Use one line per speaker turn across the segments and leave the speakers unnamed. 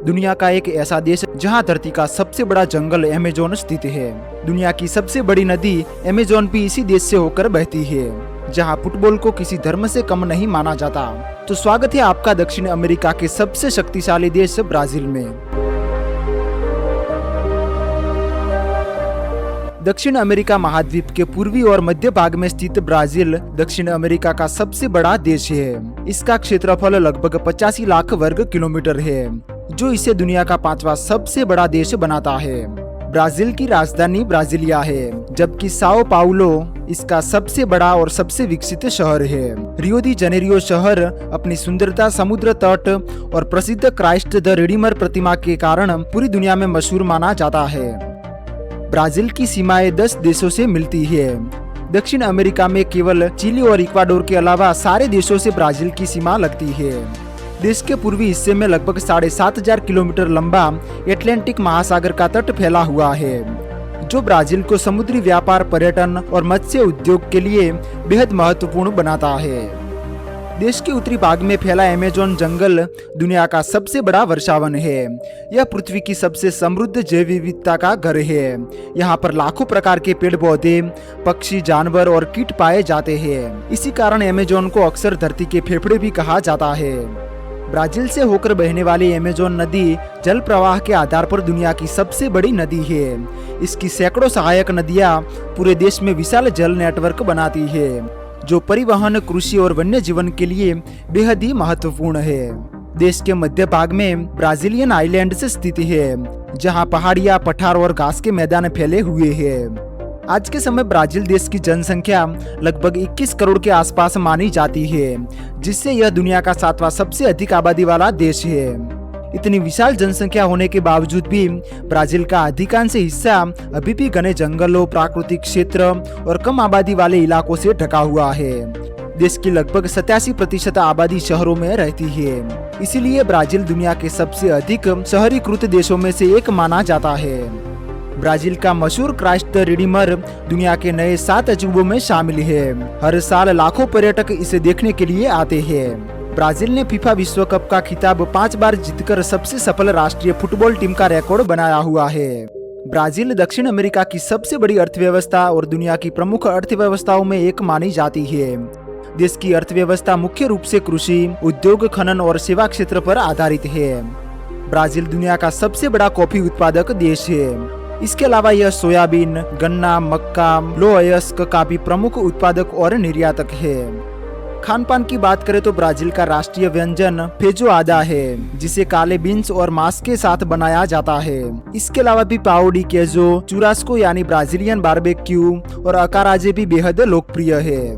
दुनिया का एक ऐसा देश जहां धरती का सबसे बड़ा जंगल अमेज़न स्थित है। दुनिया की सबसे बड़ी नदी अमेज़न भी इसी देश से होकर बहती है, जहां फुटबॉल को किसी धर्म से कम नहीं माना जाता। तो स्वागत है आपका दक्षिण अमेरिका के सबसे शक्तिशाली देश ब्राजील में। दक्षिण अमेरिका महाद्वीप के पूर्वी और मध्य भाग में स्थित ब्राजील दक्षिण अमेरिका का सबसे बड़ा देश है। इसका क्षेत्रफल लगभग 85 लाख वर्ग किलोमीटर है, जो इसे दुनिया का 5वां सबसे बड़ा देश बनाता है। ब्राजील की राजधानी ब्राजीलिया है, जबकि साओ पाउलो इसका सबसे बड़ा और सबसे विकसित शहर है। रियो दी जनेरियो शहर अपनी सुंदरता, समुद्र तट और प्रसिद्ध क्राइस्ट द रिडीमर प्रतिमा के कारण पूरी दुनिया में मशहूर माना जाता है। ब्राजील की सीमाएं 10 देशों से मिलती है। दक्षिण अमेरिका में केवल चिली और इक्वाडोर के अलावा सारे देशों से ब्राजील की सीमा लगती है। देश के पूर्वी हिस्से में लगभग 7,500 किलोमीटर लंबा एटलांटिक महासागर का तट फैला हुआ है, जो ब्राजील को समुद्री व्यापार, पर्यटन और मत्स्य उद्योग के लिए बेहद महत्वपूर्ण बनाता है। देश के उत्तरी भाग में फैला अमेज़न जंगल दुनिया का सबसे बड़ा वर्षावन है। यह पृथ्वी की सबसे समृद्ध जैव विविधता का घर है। यहाँ पर लाखों प्रकार के पेड़ पौधे, पक्षी, जानवर और कीट पाए जाते हैं। इसी कारण अमेज़न को अक्सर धरती के फेफड़े भी कहा जाता है। ब्राजील से होकर बहने वाली अमेज़न नदी जल प्रवाह के आधार पर दुनिया की सबसे बड़ी नदी है। इसकी सैकड़ों सहायक नदियाँ पूरे देश में विशाल जल नेटवर्क बनाती है, जो परिवहन, कृषि और वन्य जीवन के लिए बेहद ही महत्वपूर्ण है। देश के मध्य भाग में ब्राजीलियन आइलैंड से स्थित है, जहां पहाड़ियां, पठार और घास के मैदान फैले हुए हैं। आज के समय ब्राजील देश की जनसंख्या लगभग 21 करोड़ के आसपास मानी जाती है, जिससे यह दुनिया का 7वां सबसे अधिक आबादी वाला देश है। इतनी विशाल जनसंख्या होने के बावजूद भी ब्राजील का अधिकांश हिस्सा अभी भी घने जंगलों, प्राकृतिक क्षेत्र और कम आबादी वाले इलाकों से ढका हुआ है। देश की लगभग 87% आबादी शहरों में रहती है, इसीलिए ब्राजील दुनिया के सबसे अधिक शहरीकृत देशों में से एक माना जाता है। ब्राजील का मशहूर क्राइस्ट द रिडीमर दुनिया के नए 7 अजूबों में शामिल है। हर साल लाखों पर्यटक इसे देखने के लिए आते हैं। ब्राजील ने फीफा विश्व कप का खिताब 5 बार जीतकर सबसे सफल राष्ट्रीय फुटबॉल टीम का रिकॉर्ड बनाया हुआ है। ब्राजील दक्षिण अमेरिका की सबसे बड़ी अर्थव्यवस्था और दुनिया की प्रमुख अर्थव्यवस्थाओं में एक मानी जाती है। देश की अर्थव्यवस्था मुख्य रूप से कृषि, उद्योग, खनन और सेवा क्षेत्र पर आधारित है। ब्राजील दुनिया का सबसे बड़ा कॉफी उत्पादक देश है। इसके अलावा यह सोयाबीन, गन्ना, मक्का, लोअयस्क का भी प्रमुख उत्पादक और निर्यातक है। खान पान की बात करें तो ब्राजील का राष्ट्रीय व्यंजन फेजोआदा है, जिसे काले बीन्स और मांस के साथ बनाया जाता है। इसके अलावा भी पाउडी, केजो, चुरास्को यानी ब्राजीलियन बारबेक्यू और अकाराजे भी बेहद लोकप्रिय है।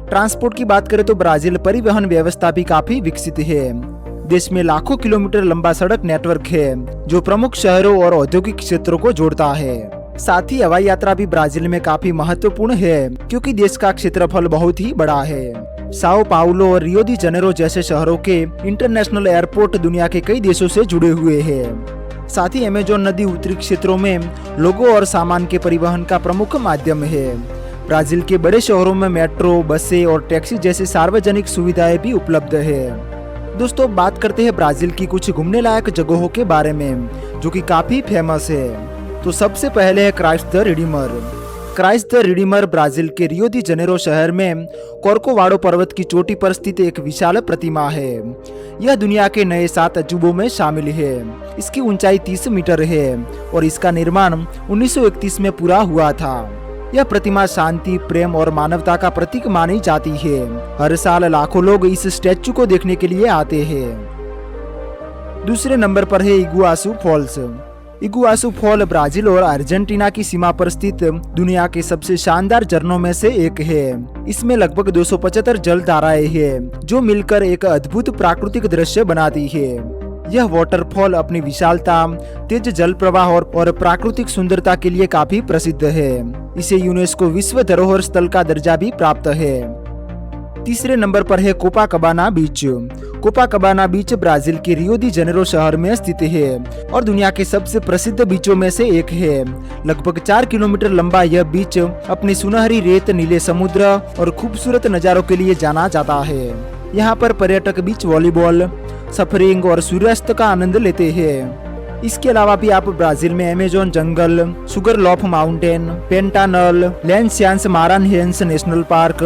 ट्रांसपोर्ट की बात करें तो ब्राजील परिवहन व्यवस्था भी काफी विकसित है। देश में लाखों किलोमीटर लंबा सड़क नेटवर्क है, जो प्रमुख शहरों और औद्योगिक क्षेत्रों को जोड़ता है। साथ ही हवाई यात्रा भी ब्राजील में काफी महत्वपूर्ण है, क्योंकि देश का क्षेत्रफल बहुत ही बड़ा है। साओ पाउलो और रियो दी जनेरो जैसे शहरों के इंटरनेशनल एयरपोर्ट दुनिया के कई देशों से जुड़े हुए हैं। साथ ही अमेज़न नदी उत्तरी क्षेत्रों में लोगों और सामान के परिवहन का प्रमुख माध्यम है। ब्राजील के बड़े शहरों में मेट्रो, बसें और टैक्सी जैसी सार्वजनिक सुविधाएं भी उपलब्ध है। दोस्तों, बात करते हैं ब्राजील की कुछ घूमने लायक जगहों के बारे में, जो कि काफी फेमस है। तो सबसे पहले है Christ the Redeemer. Christ the Redeemer Brazil के रियो दी जनेरो शहर में कोर्कोवाडो पर्वत की चोटी पर स्थित एक विशाल प्रतिमा है। यह दुनिया के नए 7 अजूबों में शामिल है। इसकी ऊंचाई 30 मीटर है और इसका निर्माण 1931 में पूरा हुआ था। यह प्रतिमा शांति, प्रेम और मानवता का प्रतीक मानी जाती है। हर साल लाखों लोग इस स्टैचू को देखने के लिए आते हैं। दूसरे नंबर पर है इगुआसू फॉल्स। इगुआसू फॉल ब्राजील और अर्जेंटीना की सीमा पर स्थित दुनिया के सबसे शानदार झरनों में से एक है। इसमें लगभग 275 जल धाराएं हैं, जो मिलकर एक अद्भुत प्राकृतिक दृश्य बनाती है। यह वाटरफॉल अपनी विशालता, तेज जल प्रवाह और प्राकृतिक सुंदरता के लिए काफी प्रसिद्ध है। इसे यूनेस्को विश्व धरोहर स्थल का दर्जा भी प्राप्त है। तीसरे नंबर पर है कोपाकबाना बीच। कोपाकबाना बीच ब्राजील के रियो दी जनेरो शहर में स्थित है और दुनिया के सबसे प्रसिद्ध बीचों में से एक है। लगभग 4 किलोमीटर लंबा यह बीच अपनी सुनहरी रेत, नीले समुद्र और खूबसूरत नजारों के लिए जाना जाता है। यहाँ पर पर्यटक बीच वॉलीबॉल, सफरिंग और सूर्यास्त का आनंद लेते हैं। इसके अलावा भी आप ब्राजील में अमेजोन जंगल, sugarloaf mountain, Pantanal, Lencois Maranhenses national park,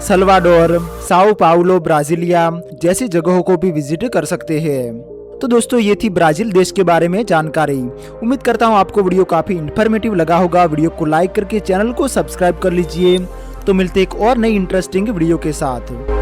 Salvador, Sao Paulo Brasilia जैसी जगहों को भी विजिट कर सकते हैं। तो दोस्तों ये थी ब्राजील देश के बारे में जानकारी। उम्मीद करता हूँ आपको वीडियो काफी इन्फॉर्मेटिव लगा होगा। वीडियो को लाइक करके चैनल को सब्सक्राइब कर लीजिए। तो मिलते एक और नई इंटरेस्टिंग वीडियो के साथ।